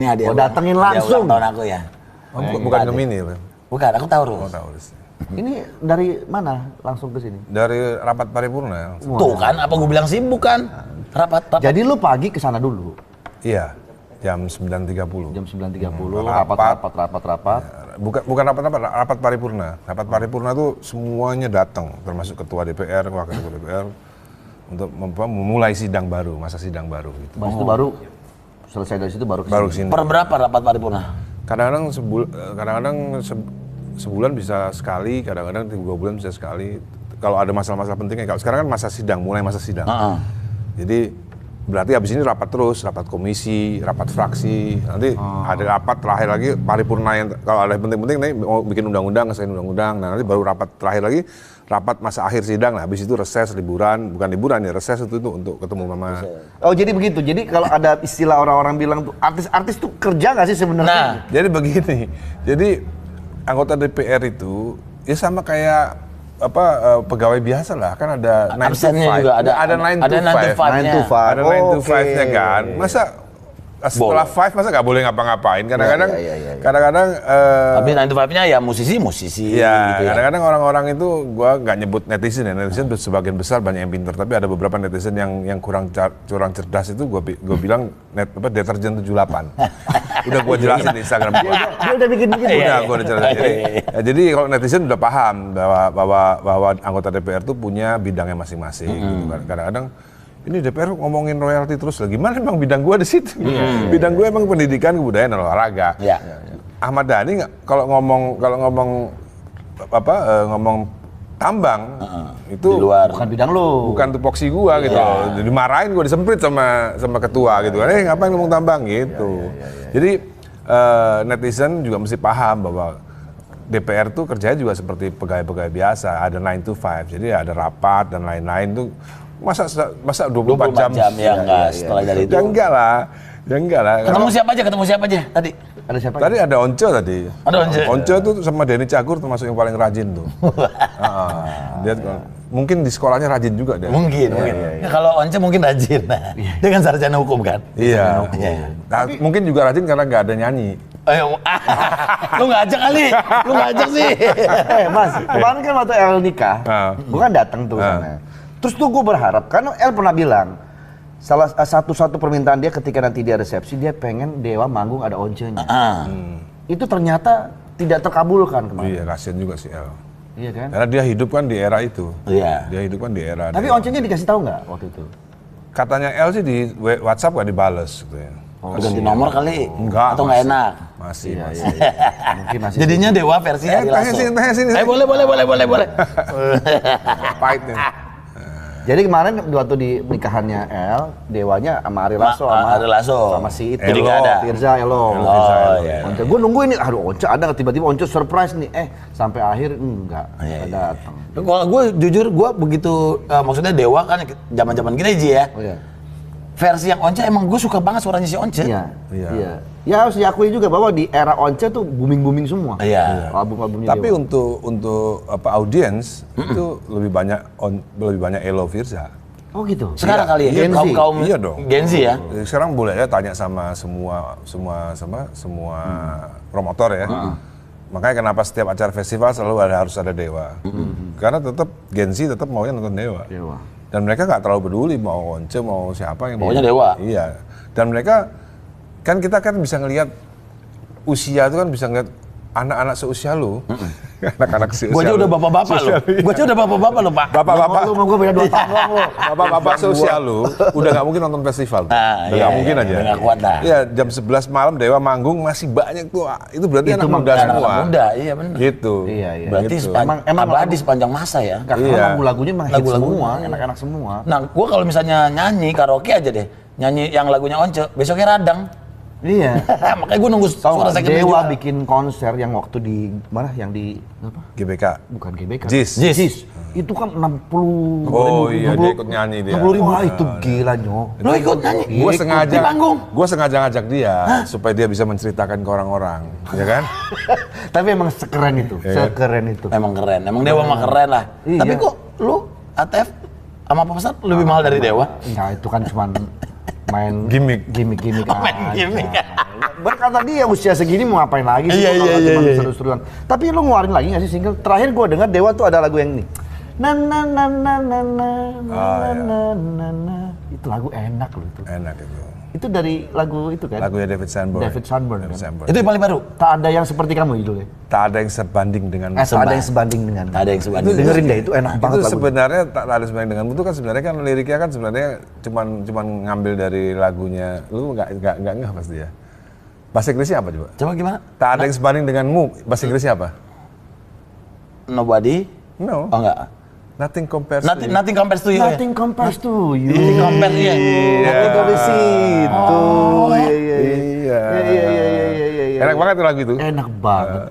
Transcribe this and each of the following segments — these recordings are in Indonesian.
Ini hadiah. Oh, datengin langsung. Tahun aku ya. Oh, bukan Gemini ya? Bukan, aku Taurus. Oh, Taurus. Ini dari mana langsung ke sini? Dari rapat paripurna. Tuh kan, apa gue bilang sibuk kan? Rapat. Jadi lu pagi ke sana dulu. Iya, jam 9.30. Jam 9.30 rapat. Bukan rapat paripurna. Rapat paripurna tuh semuanya datang, termasuk ketua DPR, wakil ketua DPR untuk memulai sidang baru, masa sidang baru gitu. Mas itu baru selesai dari situ baru Baru kesini. Per berapa rapat paripurna? Kadang-kadang sebulan bisa sekali, kadang-kadang 3 bulan bisa sekali. Kalau ada masalah-masalah pentingnya, kalau sekarang kan masa sidang, mulai masa sidang. Jadi berarti habis ini rapat terus, rapat komisi, rapat fraksi. Nanti ada rapat terakhir lagi paripurna yang kalau ada yang penting-penting nih mau bikin undang-undang, ngesain undang-undang. Nah, nanti baru rapat terakhir lagi, rapat masa akhir sidang. Nah, habis itu reses, liburan, bukan liburan ya, reses itu untuk ketemu mama. Oh, jadi begitu. Jadi kalau ada istilah orang-orang bilang tuh artis-artis tuh kerja nggak sih sebenarnya? Nah, Jadi begini. Jadi anggota DPR itu ya sama kayak pegawai biasa lah, kan ada 9 to 5. absennya juga ada 9 to 5. 9 to 5. Ada 9 to 5-nya Oke. kan. Masa setelah 5 masa nggak boleh ngapa-ngapain? Kadang-kadang kadang-kadang Tapi 9 to 5-nya ya musisi ya, gitu ya. kadang-kadang orang-orang itu gua nggak nyebut netizen ya. Netizen sebagian besar banyak yang pintar, tapi ada beberapa netizen yang kurang cerdas itu gua bilang deterjen 78. Udah gua jelasin di Instagram gua. Dia udah bikin Udah gua udah jelasin. Jadi kalau netizen udah paham bahwa anggota DPR tuh punya bidangnya masing-masing gitu kan. Kadang-kadang ini DPR ngomongin royalti terus lah. Gimana emang bidang gua di situ? Bidang gua emang pendidikan, kebudayaan, dan olahraga. Iya. Ahmad Dhani kalau ngomong tambang itu Di luar. bukan bidang lu. bukan tupoksi gua gitu. Dimarahin gua, disemprit sama ketua gitu. Ngapain ngomong tambang gitu. Jadi netizen juga mesti paham bahwa DPR tuh kerjanya juga seperti pegawai-pegawai biasa, ada 9 to 5. Jadi ada rapat dan lain-lain tuh masa 24 jam ya enggak setelah dari itu. Ya enggak lah. Ketemu siapa aja tadi? Ada siapa? Tadi ada Once tadi. Ada Once. Once tuh sama Denny Cagur termasuk yang paling rajin tuh. Dia mungkin di sekolahnya rajin juga dia. Mungkin. Ya, kalau Once mungkin rajin. Nah, dia kan sarjana hukum kan? Iya. Nah, mungkin juga rajin karena nggak ada nyanyi. Lu ngajak kali, lu ngajak sih. Mas, kemarin kan waktu El nikah, gua kan datang tuh sana. Terus tuh gue berharap, karena El pernah bilang salah satu permintaan dia ketika nanti dia resepsi, dia pengen Dewa manggung ada oncenya. Itu ternyata tidak terkabulkan kemarin. Iya, kasian juga sih El. Iya kan? Karena dia hidup kan di era itu. Iya. Dia hidup kan di era. Tapi oncenya dikasih tahu nggak waktu itu? Katanya El sih di WhatsApp nggak dibales gitu ya. Ganti nomor kali? Enggak. Atau nggak enak? Masih. Mungkin masih. Jadinya Dewa versi Ari Lasso. Tanya sini. Boleh. Pahit nih. Jadi kemarin waktu di nikahannya El, Dewanya sama Ari Lasso Ari Lasso. sama si itu. Jadi nggak ada. Firza Elo. Iya. Once, gue nungguin nih, aduh Once ada nggak, tiba-tiba Once surprise nih, sampai akhir enggak datang. Kalau gue jujur, gue begitu, maksudnya Dewa kan zaman-zaman kita Ji ya. Oh iya. Versi yang Once emang gue suka banget suaranya si Once. Iya. Ya harus diakui juga bahwa di era Once tuh booming semua. Iya. Album-albumnya Tapi Dewa. untuk audiens itu lebih banyak Elo Firza. Oh gitu. Sekarang kali ya, Gen Z. kaum Iya dong. Gen Z ya. Sekarang boleh ya tanya sama semua promotor ya. Makanya kenapa setiap acara festival selalu harus ada Dewa. Karena tetap Gen Z tetap maunya nonton Dewa. Dan mereka nggak terlalu peduli mau Once mau siapa yang Maunya Dewa. Iya. Dan mereka kan kita kan bisa ngelihat usia itu kan bisa ngeliat anak-anak seusia lu. Anak-anak seusia. Gue aja udah bapak-bapak loh. Gue aja udah bapak-bapak loh, Pak. Bapak-bapak. Lu mau gue beda 2 tahun doang lu. Bapak-bapak seusia lu udah nggak mungkin nonton festival. Udah nggak mungkin aja. Nggak kuat dah. Iya, jam 11 malam Dewa manggung masih banyak tuh. Itu berarti anak muda semua. Anak muda, iya benar. Gitu. Iya. Berarti Gitu. Emang abadi sepanjang masa ya. Karena Iya. lagu-lagunya emang hits Lagu-lagunya. semua, enak-enak semua. Nah, gue kalau misalnya nyanyi karaoke aja deh, nyanyi yang lagunya Once, besoknya radang. Iya. Makanya gue nunggu Tahu suara nggak, second Dewa juga. bikin konser yang waktu di mana? Yang di apa? GBK. Bukan GBK. Jis. Itu kan 60. Oh iya, dia ikut nyanyi dia. 60 ribu. Wah, itu gila nyo. Lo ikut nyanyi? Gue Di panggung? sengaja ngajak dia supaya dia bisa menceritakan ke orang-orang, ya kan? Tapi emang sekeren itu, sekeren itu. Emang keren, emang Dewa mah keren lah. Iya. Tapi kok lu ATF sama Pak Pesat lebih mahal dari Dewa? Nah, itu kan cuman main Gimmick. gimmick Main aja. gimmick. Berkata dia usia segini mau ngapain lagi sih? Cuma seru-seruan. Tapi lu ngeluarin lagi nggak sih single? Terakhir gue dengar Dewa tuh ada lagu yang ini. Na na na na na na na na na. Itu lagu enak loh itu. Enak itu. Itu dari lagu itu kan? Lagunya David Sanborn. David Sanborn. Itu yang paling baru. Tak ada yang seperti kamu judulnya. Tak ada yang sebanding dengan. Tak ada yang sebanding dengan. Tak ada yang sebanding. Itu dengerin deh, itu enak banget Itu lagu. sebenarnya tak ada sebanding denganmu itu kan sebenarnya kan liriknya kan sebenarnya cuman ngambil dari lagunya. Lu nggak ngeh pasti ya. Bahasa Inggrisnya apa coba? Coba gimana? Tak ada yang sebanding denganmu. Bahasa Inggrisnya apa? Nobody? No. Oh enggak. Nothing compares to you. Nothing compares to you. Nothing compares to you. Nothing compares ya. Nanti dari situ. Iya. Enak banget tuh lagu itu. Enak banget.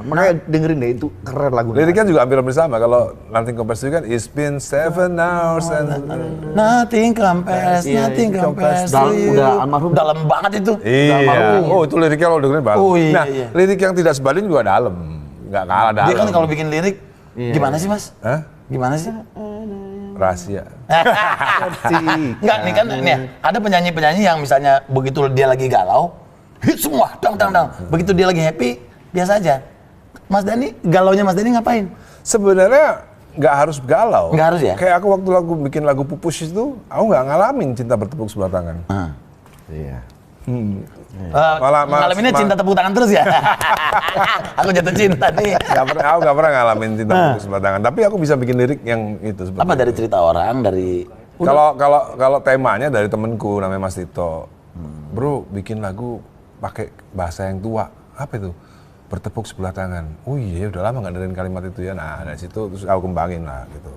Makanya dengerin deh itu keren lagu. Liriknya juga hampir sama. Kalau Nothing compares to you kan it's been 7 hours and Nothing compares to you. Udah almarhum. Dalam banget itu. iya. Oh, itu liriknya lo dengerin baru. Oh, iya, nah, iya. lirik yang tidak sebanding juga dalam. Nggak kalah dalam. Dia kan kalau bikin lirik gimana sih, Mas? Hah? Gimana sih? Rahasia. Enggak, nih kan nih, ada penyanyi-penyanyi yang misalnya begitu dia lagi galau, hit semua, dang. Begitu dia lagi happy, biasa aja. Mas Dhani, galaunya Mas Dhani ngapain? Sebenarnya nggak harus galau. Nggak harus ya? Kayak aku waktu bikin lagu Pupus itu, aku nggak ngalamin cinta bertepuk sebelah tangan. Iya. Ngalaminnya cinta tepuk tangan terus ya? Aku jatuh cinta nih. Aku nggak pernah ngalamin cinta bertepuk sebelah tangan. Tapi aku bisa bikin lirik yang itu. Apa dari cerita orang, dari... Kalau temanya dari temenku namanya Mas Tito. Bro, bikin lagu pakai bahasa yang tua. Apa itu? Bertepuk sebelah tangan. Oh iya, udah lama nggak dengerin kalimat itu ya. Nah, dari situ terus aku kembangin lah gitu.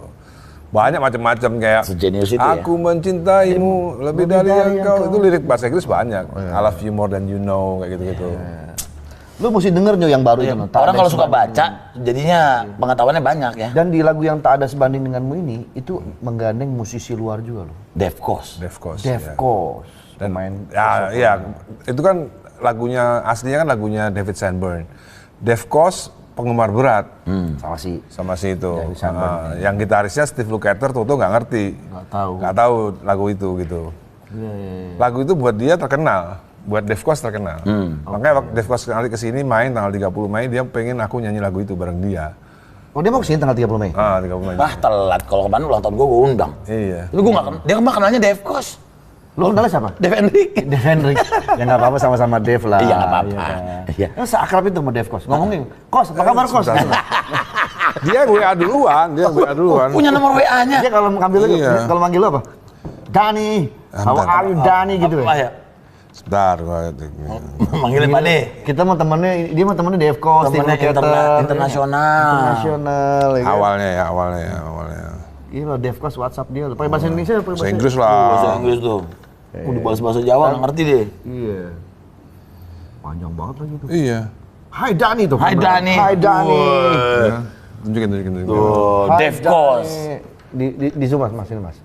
Banyak macam-macam kayak Sejenius itu aku mencintaimu lebih dari yang kau. Itu lirik bahasa Inggris banyak. I love you more than you know kayak gitu-gitu. Lu mesti denger Nyo yang baru itu. Orang kalau suka baca, jadinya pengetahuannya banyak ya. Dan di lagu yang tak ada sebanding denganmu ini, itu menggandeng musisi luar juga loh. Defcos. Defcos. Dan ya, itu kan lagunya aslinya kan lagunya David Sanborn. Defcos penggemar berat sama si itu. Yang gitarisnya Steve Lukather tuh nggak ngerti. Nggak tahu lagu itu gitu. Lagu itu buat dia terkenal, buat Defcos terkenal. Makanya waktu Defcos kali kesini main tanggal 30 Mei dia pengen aku nyanyi lagu itu bareng dia. Oh dia mau kesini tanggal 30 Mei? 30 Mei. Wah telat, kalau kemarin ulang tahun gue undang. Iya. Itu gue nggak, dia mah kenalnya Defcos. Lu kenalnya siapa? Dev Enrique. Dev Enrique. Ya nggak apa-apa sama-sama Dev lah. Iya nggak apa-apa. Iya. Seakrab itu sama Dev Kos. Ngomongin, Kos apa kabar Kos? Dia WA duluan, Punya nomor WA-nya. Dia kalau kalau manggil lu apa? Dani. How are you Dani gitu ya? Sebentar, manggilnya Pak De. Kita mau temennya, dia mau temennya Dev Kos, temennya internasional. Ya kan? Awalnya. Iya Dev Kos WhatsApp dia. Pakai bahasa Indonesia apa bahasa Inggris lah. Bahasa Inggris tuh. Udah bahasa Jawa nggak ngerti deh. Iya. Panjang banget lagi tuh. Iya. Hai Dani tuh. Hai Dani. Tunjukin. Tuh, Defcos. Di Zoom Mas, ini Mas.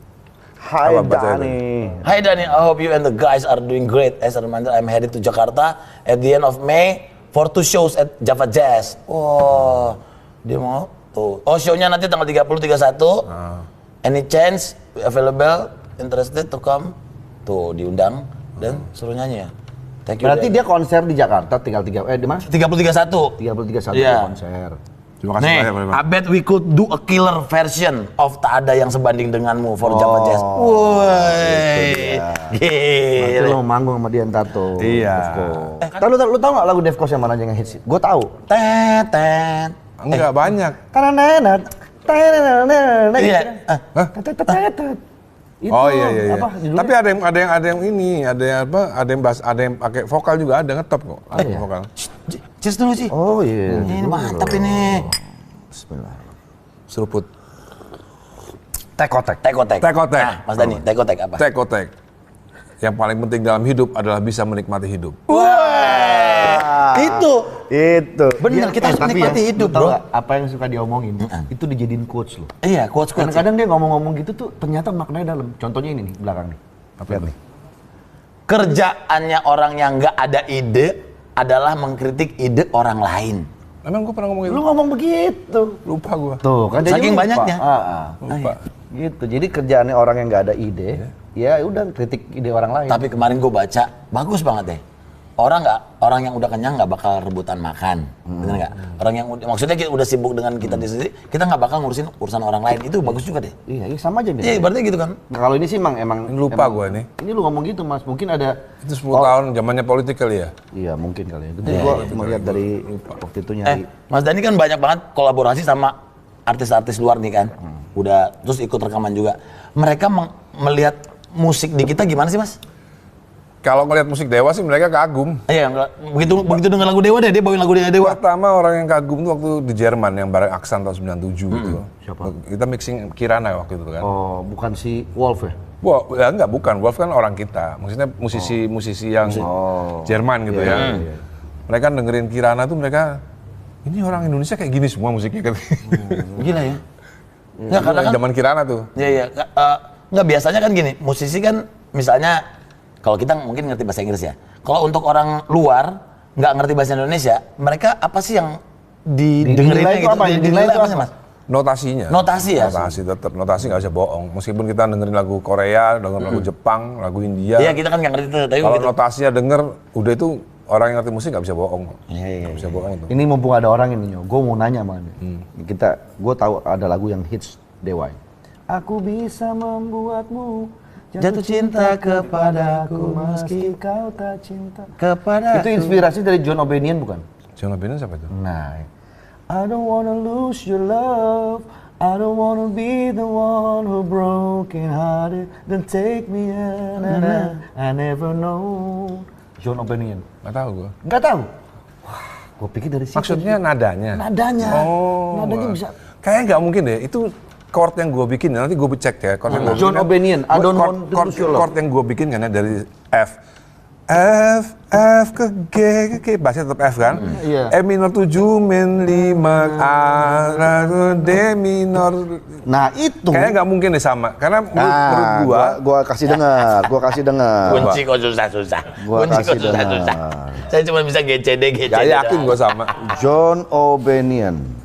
Hai Dani. Hai Dani, I hope you and the guys are doing great. As a reminder, I'm headed to Jakarta at the end of May for 2 shows at Java Jazz. Wah, dia mau tuh. Oh, show-nya nanti tanggal 30, 31. Any chance available, interested to come? Tuh, diundang dan suruh nyanyi ya. Thank you. Berarti dia konser di Jakarta di mana? 30, 31. 30, 31 Iya. konser. Terima kasih banyak. I bet we could do a killer version of Tak Ada Yang Sebanding Denganmu for Java Jazz. Woi. Nanti lo manggung sama dia ntar tuh. Iya. Lu tau gak lagu Defcos yang mana aja yang hits? Gue tahu. Tet. Enggak banyak. Karena Iya. Oh iya. Tapi ada yang ini, ada yang pakai vokal juga ada ngetop kok. Ada vokal. Cheers dulu sih. Oh iya. Ini mantap ini. Bismillah. Seruput. Tekotek. Nah, Mas Dhani, tekotek apa? Tekotek. Yang paling penting dalam hidup adalah bisa menikmati hidup. Wah. Itu. Bener, kita harus menikmati hidup, bro. Apa yang suka diomongin, itu dijadiin quotes loh. Iya, quotes. Kadang-kadang dia ngomong-ngomong gitu tuh ternyata maknanya dalam. Contohnya ini nih, belakang nih. Apa nih? Kerjaannya orang yang nggak ada ide adalah mengkritik ide orang lain. Emang gue pernah ngomong gitu? Lu ngomong begitu. Lupa gue. Tuh, kan saking banyaknya. Lupa. Gitu. Jadi kerjaannya orang yang nggak ada ide, ya udah kritik ide orang lain. Tapi kemarin gue baca, bagus banget deh. orang yang udah kenyang nggak bakal rebutan makan, bener nggak? Orang yang maksudnya kita udah sibuk dengan kita di sini, kita nggak bakal ngurusin urusan orang lain. Itu bagus juga deh. Iya, sama aja. Iya, berarti gitu kan? Nah, kalau ini sih emang Ini lupa gue nih. Ini lu ngomong gitu Mas, mungkin ada Itu 10 tahun zamannya politik kali ya. Iya mungkin kali ya. Jadi gua melihat dari waktu itu nyari. Mas Dhani kan banyak banget kolaborasi sama artis-artis luar nih kan. Udah terus ikut rekaman juga. Mereka melihat musik di kita gimana sih Mas? Kalau ngeliat musik Dewa sih mereka kagum. Iya, begitu dengar lagu Dewa deh, dia bawain lagu Dewa. Pertama orang yang kagum tuh waktu di Jerman yang bareng Aksan tahun 97 gitu. Siapa? Kita mixing Kirana waktu itu kan. Oh, bukan si Wolf ya? Wah, ya enggak, bukan. Wolf kan orang kita. Maksudnya musisi yang Jerman gitu ya. Mereka dengerin Kirana tuh mereka, ini orang Indonesia kayak gini semua musiknya gitu. Gila ya. Nggak, karena kan Zaman Kirana tuh. Iya. Nggak, biasanya kan gini, musisi kan misalnya kalau kita mungkin ngerti bahasa Inggris ya. Kalau untuk orang luar nggak ngerti bahasa Indonesia, mereka apa sih yang didengerinnya gitu? Dinilai itu apa sih Mas? Notasinya. Notasi ya? Notasi tetap, notasi nggak bisa bohong. Meskipun kita dengerin lagu Korea, dengerin lagu Jepang, lagu India. Iya, kita kan nggak ngerti itu. Tapi Kalau gitu. notasinya denger, udah itu orang yang ngerti musik nggak bisa bohong. Iya. Nggak bisa bohong itu. Ini mumpung ada orang ini, gue mau nanya sama nih. Gue tahu ada lagu yang hits Dewa. Aku bisa membuatmu jatuh cinta kepadaku meski kau tak cinta Kepada Itu inspirasi dari John O'Banion bukan? John O'Banion siapa itu? Nah, I don't wanna lose your love, I don't wanna be the one who broken hearted, then take me in, I never know. John O'Banion. Nggak tahu gua. Nggak tahu? Wah, gue pikir dari situ. Maksudnya nadanya? Nadanya. Oh. Nadanya bisa. Kayaknya nggak mungkin deh. Itu chord yang gue bikin, nanti gue cek ya. Chord yang gua John bikin kan- O'Banion, I don't want to lose your love. Chord yang gue bikin kan ya dari F ke G, bassnya tetap F kan? Iya. E minor 7, min 5, A, D minor. Nah itu. Kayaknya nggak mungkin deh sama, karena menurut gua kasih dengar, kunci kok susah-susah. Gua Kunci kok kasih susah-susah. dengar. Saya cuma bisa GCD. Gak yakin gue sama. John O'Banion.